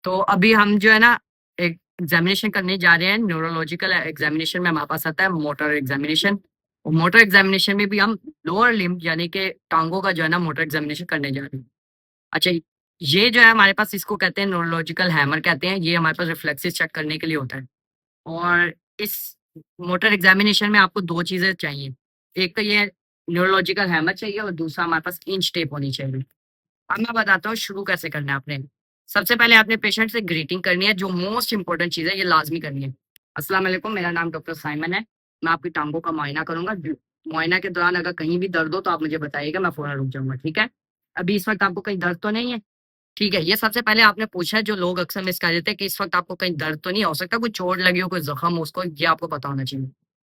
तो अभी हम जो है ना एक एग्जामिनेशन करने जा रहे हैं, न्यूरोलॉजिकल एग्जामिनेशन में हमारे पास आता है मोटर एग्जामिनेशन। और मोटर एग्जामिनेशन में भी हम लोअर लिम्ब यानी कि टांगों का जो है ना मोटर एग्जामिनेशन करने जा रहे हैं। अच्छा, ये जो है हमारे पास इसको कहते हैं न्यूरोलॉजिकल हैमर कहते हैं। ये हमारे पास रिफ्लेक्सेस चेक करने के लिए होता है। और इस मोटर एग्जामिनेशन में आपको दो चीजें चाहिए। एक तो ये न्यूरोलॉजिकल हैमर चाहिए और दूसरा हमारे पास इंच टेप होनी चाहिए। अब मैं बताता हूँ शुरू कैसे करना है आपने। सबसे पहले आपने पेशेंट से ग्रीटिंग करनी है, जो मोस्ट इंपॉर्टेंट चीज़ है, ये लाजमी करनी है। अस्सलाम वालेकुम, मेरा नाम डॉक्टर साइमन है। मैं आपकी टांगों का मुआयना करूंगा। मुआयना के दौरान अगर कहीं भी दर्द हो तो आप मुझे बताइएगा, मैं फौरन रुक जाऊंगा, ठीक है। अभी इस वक्त आपको कहीं दर्द तो नहीं है? ठीक है, ये सबसे पहले आपने पूछा है, जो लोग अक्सर मिस कर देते हैं कि इस वक्त आपको कहीं दर्द तो नहीं हो सकता, कोई चोट लगी हो, कोई जख्म हो, उसको ये आपको पता होना चाहिए।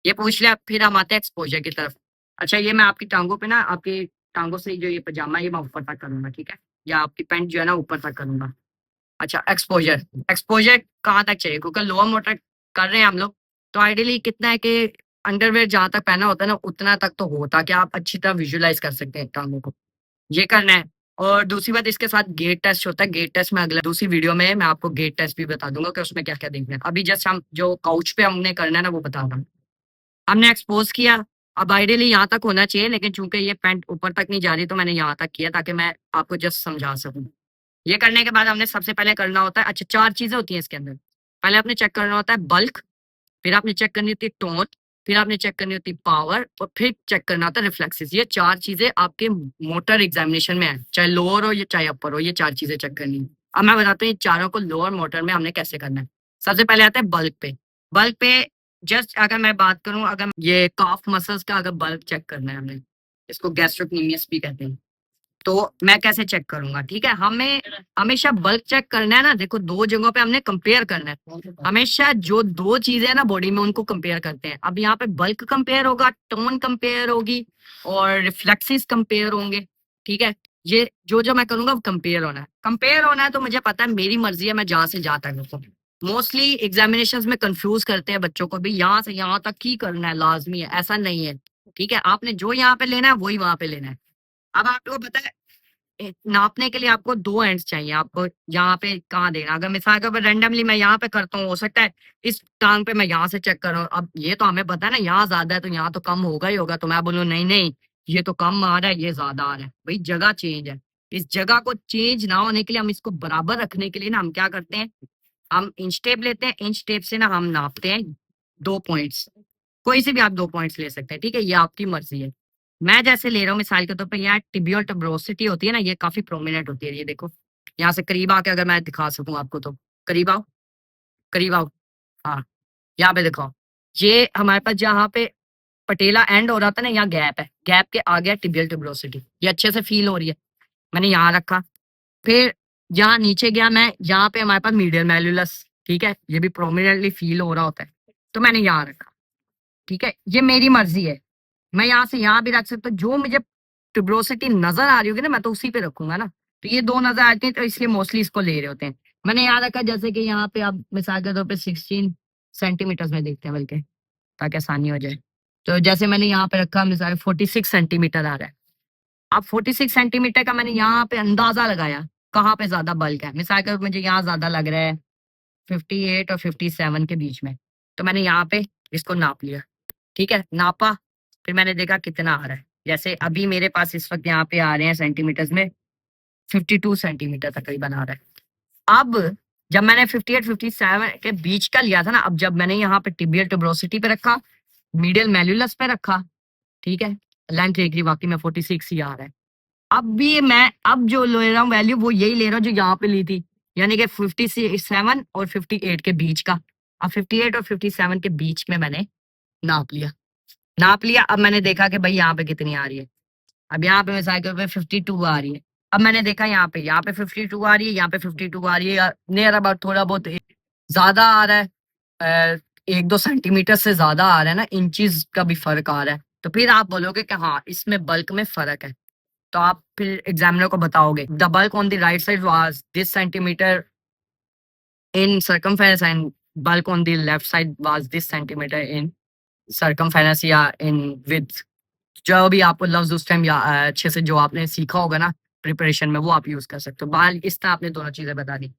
ये पूछ लिया, फिर हम आते हैं एक्सपोजर की तरफ। अच्छा, ये मैं आपकी टांगों पे ना, आपकी टांगों से जो ये पजामा है ये मैं ऊपर तक करूंगा, ठीक है। या आपकी पैंट जो है ना ऊपर तक करूंगा। अच्छा, एक्सपोजर एक्सपोजर कहाँ तक चाहिए? क्योंकि लोअर मोटर कर रहे हैं हम लोग, तो आइडियली कितना है कि अंडरवेयर जहां तक पहना होता है ना उतना तक तो हो, ताकि आप अच्छी तरह विजुअलाइज कर सकते हैं टांगों को। ये करना है। और दूसरी बात, इसके साथ गेट टेस्ट होता है। गेट टेस्ट में अगला दूसरी वीडियो में मैं आपको गेट टेस्ट भी बता दूंगा कि उसमें क्या क्या देखना है। अभी जस्ट हम जो काउच पे हमने करना है ना वो बता रहा हूँ। हमने एक्सपोज किया। अब आइडियली यहाँ तक होना चाहिए, लेकिन चूंकि ये पैंट ऊपर तक नहीं जा रही तो मैंने यहाँ तक किया ताकि मैं आपको जस्ट समझा सकूं। ये करने के बाद हमने सबसे पहले करना होता है, अच्छा चार चीजें होती हैं इसके अंदर। पहले आपने चेक करना होता है बल्क, फिर आपने चेक करनी होती है टोन, फिर आपने चेक करनी होती है पावर, और फिर चेक करना होता है रिफ्लेक्सेस। ये चार चीजें आपके मोटर एग्जामिनेशन में है, चाहे लोअर हो या चाहे अपर हो, ये चार चीजें चेक करनी है। अब मैं बताता हूँ ये चारों को लोअर मोटर में हमने कैसे करना है। सबसे पहले आता है बल्क पे। बल्क पे जस्ट अगर मैं बात करूं, अगर ये काफ मसल्स का अगर बल्क चेक करना है हमने, इसको गैस्ट्रोक्नीमियस भी कहते हैं। तो मैं कैसे चेक करूंगा, ठीक है। हमें हमेशा बल्क चेक करना है ना, देखो दो जगहों पे हमने कंपेयर करना है। हमेशा जो दो चीजें है ना बॉडी में उनको कंपेयर करते हैं। अब यहाँ पे बल्क कंपेयर होगा, टोन कंपेयर होगी, और रिफ्लेक्सेस कंपेयर होंगे, ठीक है। ये जो जो मैं करूंगा वो कंपेयर होना है। कंपेयर होना है तो मुझे पता है, मेरी मर्जी है, मैं जहां से जहां तक रुकूं। मोस्टली एग्जामिनेशंस में कंफ्यूज करते हैं बच्चों को भी, यहाँ से यहाँ तक ही करना है, लाजमी है, ऐसा नहीं है। ठीक है, आपने जो यहाँ पे लेना है वही वहां पे लेना है। अब आपको पता है नापने के लिए आपको दो एंड्स चाहिए। आपको यहाँ पे कहाँ देना, अगर मिसाल के ऊपर रेंडमली मैं यहाँ पे करता हूँ, हो सकता है इस टांग पे मैं यहाँ से चेक कर रहा हूँ। अब ये तो हमें पता है ना, यहाँ ज्यादा है तो यहाँ तो कम होगा ही होगा, तो मैं बोलूँ नहीं नहीं, ये तो कम आ रहा है, ये ज्यादा आ रहा है। भाई जगह चेंज है। इस जगह को चेंज ना होने के लिए, हम इसको बराबर रखने के लिए ना हम क्या करते हैं, हम इंच टेप लेते हैं। इंच टेप से ना हम नापते हैं दो पॉइंट्स। कोई से भी आप दो पॉइंट्स ले सकते हैं, ठीक है, ये आपकी मर्जी है। मैं जैसे ले रहा हूँ मिसाल के तौर पर, यहाँ टिबियल टब्रोसिटी होती है ना, ये काफी प्रोमिनेंट होती है। ये देखो, यहाँ से करीब आके अगर मैं दिखा सकूं आपको तो, करीब आओ, करीब आओ। हाँ, यहाँ पे देखो, ये हमारे पास जहाँ पे पटेला एंड हो रहा था ना, यहाँ गैप है, गैप के आगे टिबियल टब्रोसिटी, ये अच्छे से फील हो रही है। मैंने यहाँ रखा, फिर यहाँ नीचे गया मैं, यहाँ पे हमारे पास मीडियल मैल्यूलस, ठीक है, ये भी प्रोमिनेंटली फील हो रहा होता है, तो मैंने यहाँ रखा। ठीक है, ये मेरी मर्जी है, मैं यहाँ से यहाँ भी रख सकता हूँ। जो मुझे ट्यूबरोसिटी नजर आ रही होगी ना, मैं तो उसी पे रखूंगा ना। तो ये दो नजर आती है तो इसलिए मोस्टली इसको ले रहे होते हैं। मैंने यहाँ रखा, जैसे कि यहाँ पे आप मिसाल के तौर पे 16 सेंटीमीटर में देखते हैं, बल्कि ताकि आसानी हो जाए। तो जैसे मैंने यहाँ पे रखा, मिसाल 46 सेंटीमीटर आ रहा है। अब 46 सेंटीमीटर का मैंने यहाँ पे अंदाजा लगाया कहाँ पे ज्यादा बल्क है। मिसाल के मुझे यहाँ ज्यादा लग रहा है 58 और 57 के बीच में, तो मैंने यहाँ पे इसको नाप लिया। ठीक है, नापा, फिर मैंने देखा कितना आ रहा है। जैसे अभी मेरे पास इस वक्त यहाँ पे आ रहे हैं सेंटीमीटर्स में 52 सेंटीमीटर तकरीबन आ रहा है। अब जब मैंने 58 57 के बीच का लिया था ना, अब जब मैंने यहाँ पे टिबियल टुबरोसिटी पे रखा, मीडियल मैल्यूलस पे रखा, ठीक है, लेंथ देख रही वाकई में 46 ही आ रहा है। अब भी मैं अब जो ले रहा हूँ वैल्यू वो यही ले रहा हूँ जो यहाँ पे ली थी, यानी कि 57 और 58 के बीच का। अब 58 और 57 के बीच में मैंने नाप लिया। नाप लिया, अब मैंने देखा कि भाई यहाँ पे कितनी आ रही है। अब यहाँ पे मिसाल के तौर पे 52 आ रही है। अब मैंने देखा यहाँ पे 52 आ रही है, यहाँ पे 52 आ रही है, नियर अबाउट थोड़ा बहुत ज्यादा आ रहा है, एक दो सेंटीमीटर से ज्यादा आ रहा है ना, इंचज का भी फर्क आ रहा है। तो फिर आप बोलोगे कि हाँ इसमें बल्क में फर्क है। तो आप फिर एग्जामिनर को बताओगे the bulk on the right side was this centimetre in circumference and bulk on the left side was this centimetre in circumference या इन width। जो भी आपको लफ्ज उस टाइम या अच्छे से जो आपने सीखा होगा ना प्रिपरेशन में, वो आप यूज कर सकते हो। बाल इस तरह आपने दोनों चीजें बता दी।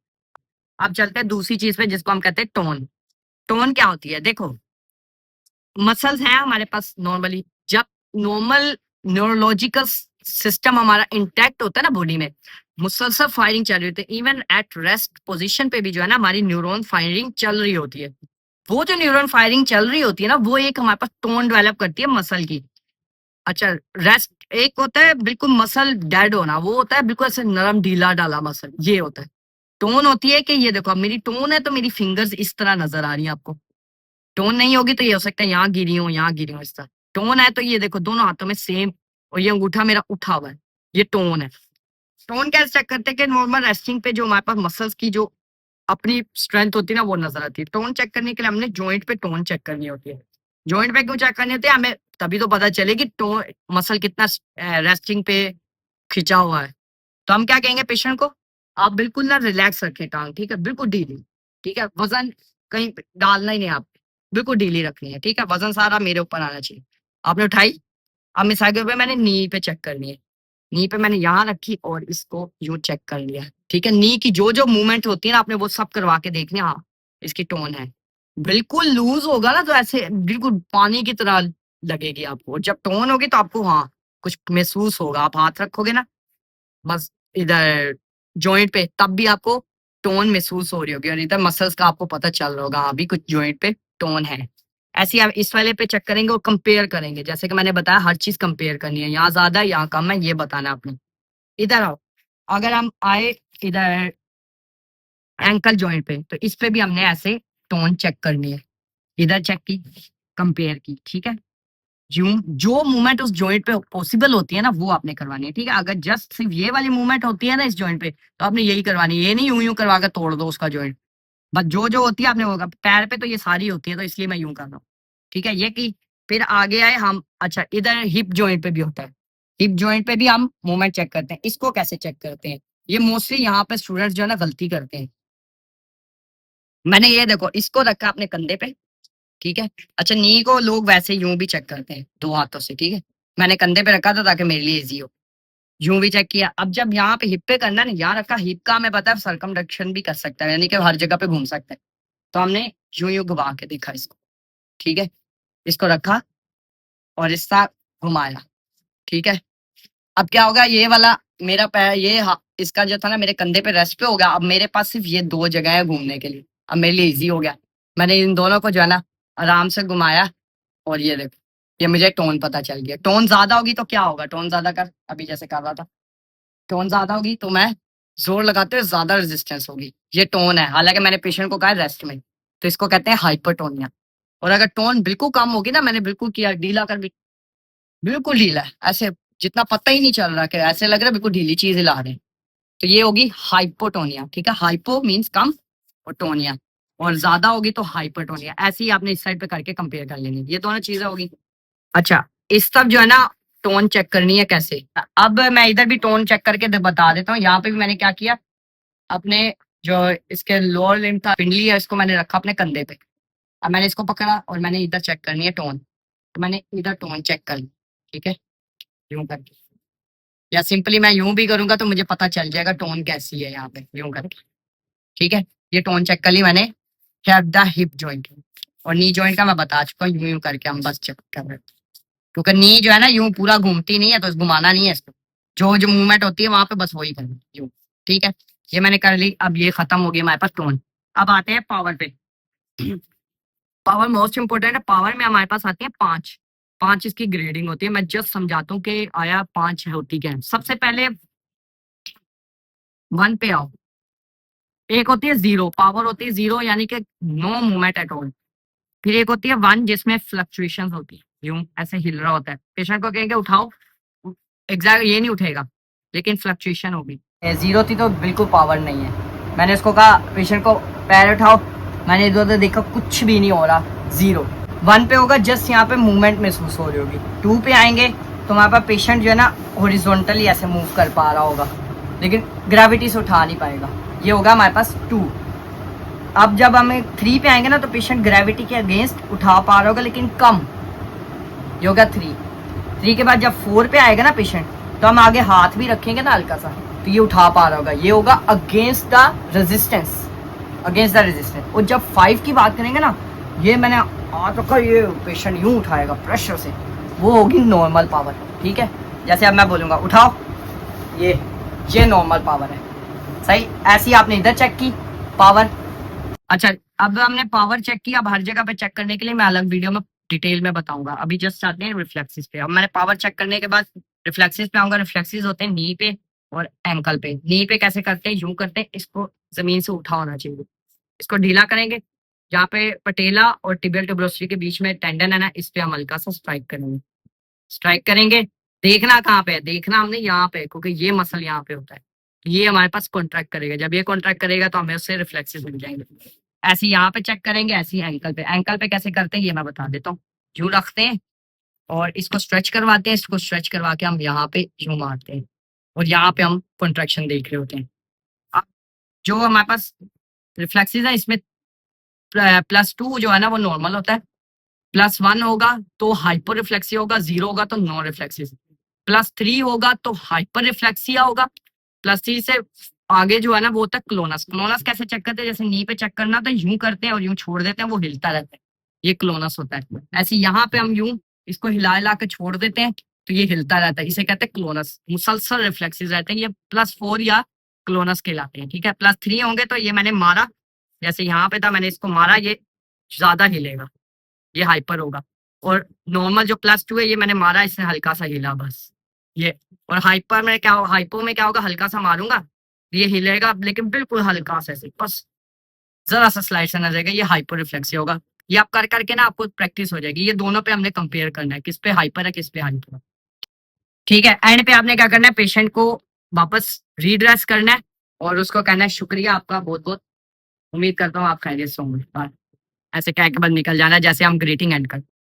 अब चलते हैं दूसरी चीज पे जिसको हम कहते हैं टोन। टोन क्या होती है? देखो, मसल्स हैं हमारे पास नॉर्मली, जब नॉर्मल न्यूरोलॉजिकल सिस्टम हमारा इंटैक्ट होता है ना बॉडी में, मुसलसल फायरिंग चल रही होती है, इवन एट रेस्ट पोजीशन पे भी जो है ना हमारी न्यूरॉन फायरिंग चल रही होती है। वो जो न्यूरॉन फायरिंग चल रही होती है ना, वो एक हमारे पास टोन डेवलप करती है मसल की। अच्छा, रेस्ट एक होता है बिल्कुल मसल डेड होना, वो होता है बिल्कुल ऐसे नरम ढीला डाला मसल, ये होता है। टोन होती है कि ये देखो, अब मेरी टोन है तो मेरी फिंगर्स इस तरह नजर आ रही है आपको। टोन नहीं होगी तो ये हो सकता है यहाँ गिरी हो, यहाँ गिरी हो, इस तरह। टोन है तो ये देखो दोनों हाथों में सेम, और ये अंगूठा मेरा उठा हुआ है, ये टोन है। टोन कैसे चेक करते हैं? कि नॉर्मल रेस्टिंग पे जो हमारे पास मसल्स की जो अपनी स्ट्रेंथ होती है ना, वो नजर आती है। टोन चेक करने के लिए हमने जॉइंट पे टोन चेक करनी होती है। जॉइंट पे क्यों चेक करनी होती है? हमें तभी तो पता चले कि टोन मसल कितना रेस्टिंग पे खिंचा हुआ है। तो हम क्या कहेंगे पेशेंट को, आप बिल्कुल ना रिलैक्स रखें टांग, ठीक है, बिल्कुल ढीली, ठीक है, वजन कहीं पे डालना ही नहीं, आप बिल्कुल ढीली रखनी है, ठीक है, वजन सारा मेरे ऊपर आना चाहिए। आपने उठाई, अब मिसाल के रूप में मैंने नी पे चेक करनी है, नी पे मैंने यहाँ रखी और इसको यूं चेक कर लिया, ठीक है। नी की जो जो मूवमेंट होती है ना, आपने वो सब करवा के देखनी है, हाँ इसकी टोन है। बिल्कुल लूज होगा ना तो ऐसे बिल्कुल पानी की तरह लगेगी आपको, और जब टोन होगी तो आपको हाँ कुछ महसूस होगा। आप हाथ रखोगे ना बस इधर जॉइंट पे, तब भी आपको टोन महसूस हो रही होगी, और इधर मसल्स का आपको पता चल रहा होगा, हाँ भी कुछ जॉइंट पे टोन है। ऐसे ही आप इस वाले पे चेक करेंगे और कंपेयर करेंगे, जैसे कि मैंने बताया हर चीज कंपेयर करनी है, यहाँ ज्यादा है यहाँ कम है, ये बताना आपने। इधर आओ, अगर हम आए इधर एंकल जॉइंट पे, तो इस पे भी हमने ऐसे टोन चेक करनी है, इधर चेक की, कंपेयर की, ठीक है। जो मूवमेंट उस जॉइंट पे पॉसिबल होती है ना, वो आपने करवानी है, ठीक है। अगर जस्ट सिर्फ ये वाली मूवमेंट होती है ना इस जॉइंट पे, तो आपने यही करवानी है, ये नहीं यूं यूं करवा के तोड़ दो उसका जॉइंट। बस जो जो होती है आपने होगा, पैर पे तो ये सारी होती है तो इसलिए मैं यूं कर रहा हूँ, ठीक है, ये की। फिर आगे आए हम, अच्छा इधर हिप जॉइंट पे भी होता है, हिप जॉइंट पे भी हम मूवमेंट चेक करते हैं। इसको कैसे चेक करते हैं? ये मोस्टली यहाँ पे स्टूडेंट्स जो है ना गलती करते हैं। मैंने ये देखो इसको रखा अपने कंधे पे, ठीक है। अच्छा, नी को लोग वैसे यूं भी चेक करते हैं दो हाथों से, ठीक है, मैंने कंधे पे रखा था ताकि मेरे लिए इजी हो। यूं भी चेक किया। अब जब यहाँ पे हिप पे करना है ना, यहाँ रखा, हिप का हमें पता है सरकमडक्शन भी कर सकता है, यानी कि हर जगह पे घूम सकता है। तो हमने यूं यूं घुमा के देखा इसको, ठीक है, इसको रखा और इसका घुमाया, ठीक है। अब क्या होगा, ये वाला मेरा पैर ये इसका जो था ना मेरे कंधे पे रेस्ट पे हो गया। अब मेरे पास सिर्फ ये दो जगह है घूमने के लिए, अब मेरे लिए इजी हो गया। मैंने इन दोनों को जो है ना आराम से घुमाया, और ये देखो ये मुझे टोन पता चल गया। टोन ज्यादा होगी तो क्या होगा, टोन ज्यादा कर, अभी जैसे कर रहा था, टोन ज्यादा होगी तो मैं जोर लगाते हुए ज्यादा रेजिस्टेंस होगी, ये टोन है। हालांकि मैंने पेशेंट को कहा रेस्ट में, तो इसको कहते हैं हाइपरटोनिया। और अगर टोन बिल्कुल कम होगी ना, मैंने बिल्कुल किया ढीला कर भी, बिल्कुल ढीला है ऐसे, जितना पता ही नहीं चल रहा, कि ऐसे लग रहा है बिल्कुल ढीली चीज हिला रहे हैं, तो ये होगी हाइपोटोनिया, ठीक है। हाइपो मीन्स कम और टोनिया, और ज्यादा होगी तो हाइपरटोनिया। ऐसे ही आपने इस साइड पे करके कंपेयर कर लेंगे, ये दोनों चीजें होगी। अच्छा, इस तरफ जो है ना टोन चेक करनी है कैसे, अब मैं इधर भी टोन चेक करके बता देता हूँ। यहाँ पे भी मैंने क्या किया, अपने जो इसके लोअर लिम्ब था, पिंडली है, इसको मैंने रखा अपने कंधे पे। अब मैंने इसको पकड़ा और मैंने इधर चेक करनी है टोन, तो मैंने इधर टोन चेक कर ली, ठीक है, यूं करके, या सिंपली मैं यूं भी करूंगा तो मुझे पता चल जाएगा टोन कैसी है यहाँ पे, यूं करके, ठीक है। ये टोन चेक कर ली मैंने, हैव द हिप जॉइंट, और नी जॉइंट का मैं बता चुका हूँ, यूं यूं करके हम बस चेक कर रहे हैं, क्योंकि नी जो है ना यूं पूरा घूमती नहीं है, तो घुमाना नहीं है इसको, जो जो मूवमेंट होती है वहां पे बस वही करना यूं, ठीक है। ये मैंने कर ली, अब ये खत्म हो गया हमारे पास टोन। अब आते हैं पावर पे। पावर मोस्ट इंपोर्टेंट है। पावर में हमारे पास आती है पांच, पांच इसकी ग्रेडिंग होती है। मैं जस्ट समझाता हूँ कि आया पांच होती क्या है। सबसे पहले वन पे आओ, एक होती है जीरो, पावर होती है जीरो यानी कि नो मूवमेंट एट ऑल। फिर एक होती है वन जिसमें फ्लक्चुएशन होती है, यूं ऐसे हिल रहा होता है, पेशेंट को कहेंगे उठाओ, एग्जैक्ट ये नहीं उठेगा लेकिन फ्लक्चुएशन होगी। जीरो थी तो बिल्कुल पावर नहीं है। मैंने इसको कहा पेशेंट को पैर उठाओ, मैंने इधर उधर देखा कुछ भी नहीं हो रहा, जीरो। वन पे होगा जस्ट यहाँ पे मूवमेंट महसूस हो रही होगी। टू पे आएंगे तो हमारे पास पेशेंट जो है ना हॉरिजॉन्टली ऐसे मूव कर पा रहा होगा, लेकिन ग्रेविटी से उठा नहीं पाएगा, ये होगा हमारे पास टू। अब जब हमें थ्री पे आएंगे ना तो पेशेंट ग्रेविटी के अगेंस्ट उठा पा रहा होगा लेकिन कम, ये होगा थ्री। थ्री के बाद जब फोर पे आएगा ना पेशेंट, तो हम आगे हाथ भी रखेंगे ना हल्का सा, तो ये उठा पा रहा होगा, ये होगा against the resistance, against the resistance. और जब 5 की बात करेंगे ना, ये मैंने हाथ रखा, ये पेशेंट यूं उठाएगा प्रेशर से, वो होगी नॉर्मल पावर। ठीक है, जैसे अब मैं बोलूँगा उठाओ, ये नॉर्मल पावर है। सही, ऐसी आपने इधर चेक की पावर। अच्छा, अब हमने पावर चेक की। अब हर जगह पे चेक करने के लिए मैं अलग वीडियो में डिटेल में बताऊंगा। अभी जस्ट आते हैं रिफ्लेक्सिस पे। अब मैंने पावर चेक करने के बाद रिफ्लेक्सिस पे आऊंगा। रिफ्लेक्सिस होते हैं नी पे और एंकल पे। नी पे कैसे करते हैं, यूं करते हैं, इसको जमीन से उठा होना चाहिए, इसको ढीला करेंगे। जहाँ पे पटेला और टिबियल ट्यूबरोसिटी के बीच में टेंडन है ना, इस पे हम हल्का सा स्ट्राइक करेंगे। स्ट्राइक करेंगे, देखना कहाँ पे है, देखना हमने यहाँ पे, क्योंकि ये मसल यहाँ पे होता है। तो ये हमारे पास कॉन्ट्रैक्ट करेगा। जब ये कॉन्ट्रैक्ट करेगा तो हमें उससे रिफ्लेक्सेस मिल जाएंगे। ऐसे यहाँ पे चेक करेंगे, ऐसे ही एंकल पे। एंकल पे कैसे करते हैं ये मैं बता देता हूँ। यूं रखते हैं और इसको स्ट्रेच करवाते हैं। इसको स्ट्रेच करवा के हम यहाँ पे यूं मारते हैं और यहाँ पे हम कॉन्ट्रैक्शन देख रहे होते हैं। अब जो हमारे पास रिफ्लेक्सेस है, इसमें +2 जो है ना वो नॉर्मल होता है, +1 होगा तो हाइपर रिफ्लेक्सिया होगा, 0 होगा तो नॉन रिफ्लेक्सिस, +3 होगा तो हाइपर रिफ्लेक्सिया होगा, +3 से आगे जो है ना वो होता है क्लोनस। क्लोनस कैसे चेक करते हैं, जैसे नी पे चेक करना तो यूं करते हैं और यूं छोड़ देते हैं, वो हिलता रहता है, ये क्लोनस होता है। ऐसे यहाँ पे हम यूं इसको हिला हिला के छोड़ देते हैं तो ये हिलता रहता है, इसे कहते हैं क्लोनस। मुसलसल रिफ्लेक्सिस रहते हैं, ये +4 या क्लोनस कहलाते हैं। ठीक है, +3 होंगे तो ये मैंने मारा, जैसे यहाँ पे था मैंने इसको मारा, ये ज्यादा हिलेगा, ये हाइपर होगा। और नॉर्मल जो +2 है, ये मैंने मारा, इसने हल्का सा हिला बस ये। और हाइपर में क्या होगा, हाइपो में क्या होगा, हल्का सा मारूंगा ये हिलेगा, लेकिन बिल्कुल हल्का सा ऐसे, बस जरा सा स्लाइड से नजर, ये हाइपर रिफ्लेक्सिया होगा। ये आप कर करके ना आपको प्रैक्टिस हो जाएगी। ये दोनों पे हमने कंपेयर करना है, किस पे हाइपर है किस पे हाइपर है। ठीक है, एंड पे आपने क्या करना है, पेशेंट को वापस रीड्रेस करना है और उसको कहना है शुक्रिया आपका बहुत बहुत, उम्मीद करता हूँ आप खैरियत से होंगे। ऐसे कह के बाद निकल जाना है, जैसे हम ग्रीटिंग एंड कर